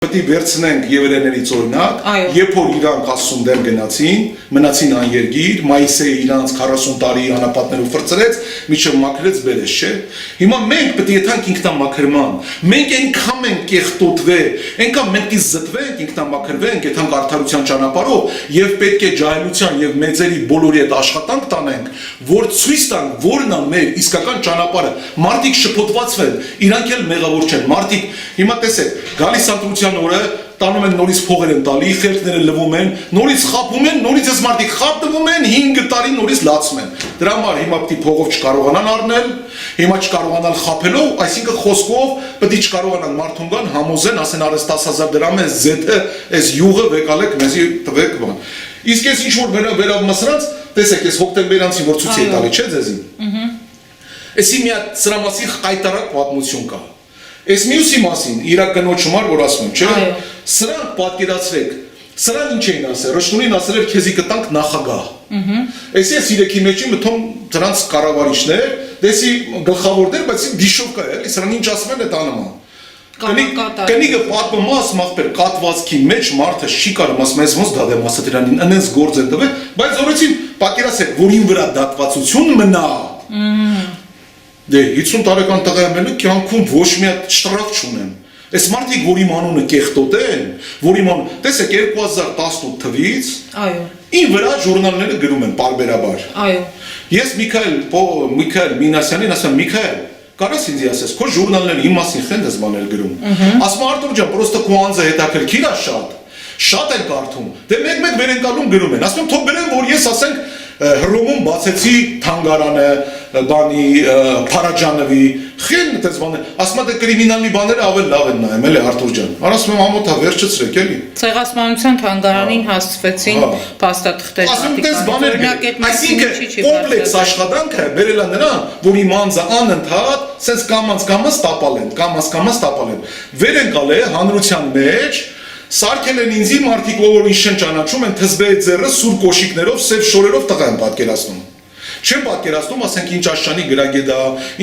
Պետք է վերցնենք եվրեներից օրինակ, երբ որ իրանք ասում դեմ գնացին, մնացին աներգիր, մայիսեի իրանց 40 տարի անապատներով ֆրծրեց, միջև մաքրեց բերեց, չէ։ Հիմա մենք պետք է եթանք ինքնամաքրման, մենք այնքան ենք կեղտոտվել, այնքան մենք զտվենք, ինքնամաքրվենք, եթանք արդարության ճանապարհով եւ պետք է ջահելության եւ մեծերի բոլորի հետ աշխատանք տանենք, որ ցույց տանք, որն է մեր իսկական ճանապարհը։ Մարդիկ շփոթվածվել, իրանք էլ մեղավոր չեն, մարդիկ հիմա տեսեք, գալիս ընտրության օրը տանում են նորից փողեր են տալի, խելքները լվում են, նորից խափում են, նորից այս մարդիկ խափտվում են, 5 տարի նորից լացում են։ Դրա համար հիմա պետք է փողով չկարողանան առնել, հիմա չկարողանալ խափելով, այսինքն խոսքով պետք է չկարողանան մարդուն գան, համոզեն, ասեն արես 10,000 դրամ է, զեթը, այս յուղը վեկալեք, մեզի տվեք բան։ Իսկ ես ինչ որ վերաբերում սրանց, տեսեք, ես հոկտեմբերանցի որ ցույց էի տալի, չէ՞ ձեզի։ Էսի մի հատ սրա մասին խայտարակ պատմություն կա։ Այս մյուսի մասին իր կնոջ համար որ ասում եմ, չէ՞։ Սրանք պատկերացրեք, սրանք ինչ էին ասել, Ռշտունին ասել էր քեզի կտանք նախագահ։ Էսի ես իրեքի մեջի մտում դրանց կառավարիչներ, դեսի գլխավորներ, բայց դիշովկա է, էլի սրանք ինչ ասում են այդ անում։ Կնիկը պատմում ասմախբեր կատվածքի մեջ մարդը չի կարող ասում ես ոնց դադեմ ասա դրանին անենց գործ են տվել, բայց օրեցին պատկերացրեք, որ ին վրա դատվածություն մնա։ Դե 50 տարեկան տղա եմ ելը կյանքում ոչ մի հատ շտրախ չունեմ։ Այս մարդիկ, որ իմ անունը կեղտոտեն, որ իմ անունը, տեսեք 2018 թվից, ին վրա ժուրնալները գրում են պարբերաբար։ Ես Միքայել Մինասյանին ասում եմ, Միքայել, կարես ինձ ասես, քո ժուրնալները իմ մասին խենդ ես բաներ գրում։ Ասում Արտուր ջան, պրոստը քո անձը հետաքրքիր է շատ են կարդում։ Դե մեկ վերենկալում գրում են։ Ասում եմ, թող գրեն, որ ես ասենք Հռոմում բացեցի թանգարանը, բանի Փարաջանովի, խին այդպես բաներ, ասում եմ կրիմինալի բաները ավելի լավ են նայում, էլի Արտուր ջան։ Ասում եմ ամոթա վերջացրեք, էլի։ Ցեղասպանության թանգարանին հասցվեցին փաստաթղթեր։ Ասում եմ բաներ, այսինքն կոմպլեքս աշխատանքը բերել է նրան, որ իմ անձը անընդհատ sense կամած տապալ են։ Վերենկալ է հանրության մեջ Սարքել են ինձի մարդիկ, որ ինչ չեն ճանաչում են թզբեի ձեռը սուր կոշիկներով, սև շորերով տղա են պատկերացնում։ Չեն պատկերացնում, ասենք ինչ աշճանի գրագետ է,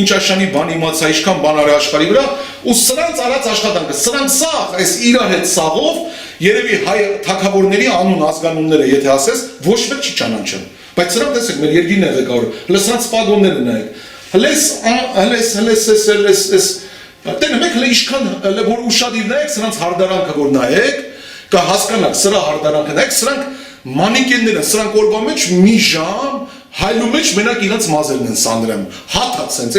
ինչ աշճանի բան իմացա, ինչքան բան արի աշխարհի վրա, ու սրանց արած աշխատանքը, սրանց սաղ, այս իրար հետ սաղով, երևի հայ թագավորների անուն ազգանունները, եթե ասես, ոչ մեկ չի ճանաչում։ Բայց սրանք տեսեք, մեր երկիրն է ղեկավարում, հələ սրանց պագոնները նայեք։ Տենը մեկ հələ ինչքան որ ուշադիր նայեք սրանց հարդարանքը որ նայեք, կհասկանաք սրա հարդարանքը նայեք, սրանք մանիկեններ են, սրանք օրվա մեջ մի ժամ հայլու մեջ մենակ իրենց մազերն են սանրեմ, հաթած սենց,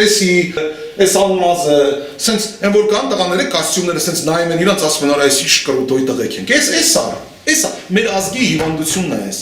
էս ալմազը, սենց են որ կան տղաները կոստյումները սենց նայում են իրենց ասում են արա էս ինչ կրուտոյ տղեկ ենք, էս մեր ազգի հիվանդությունն է էս։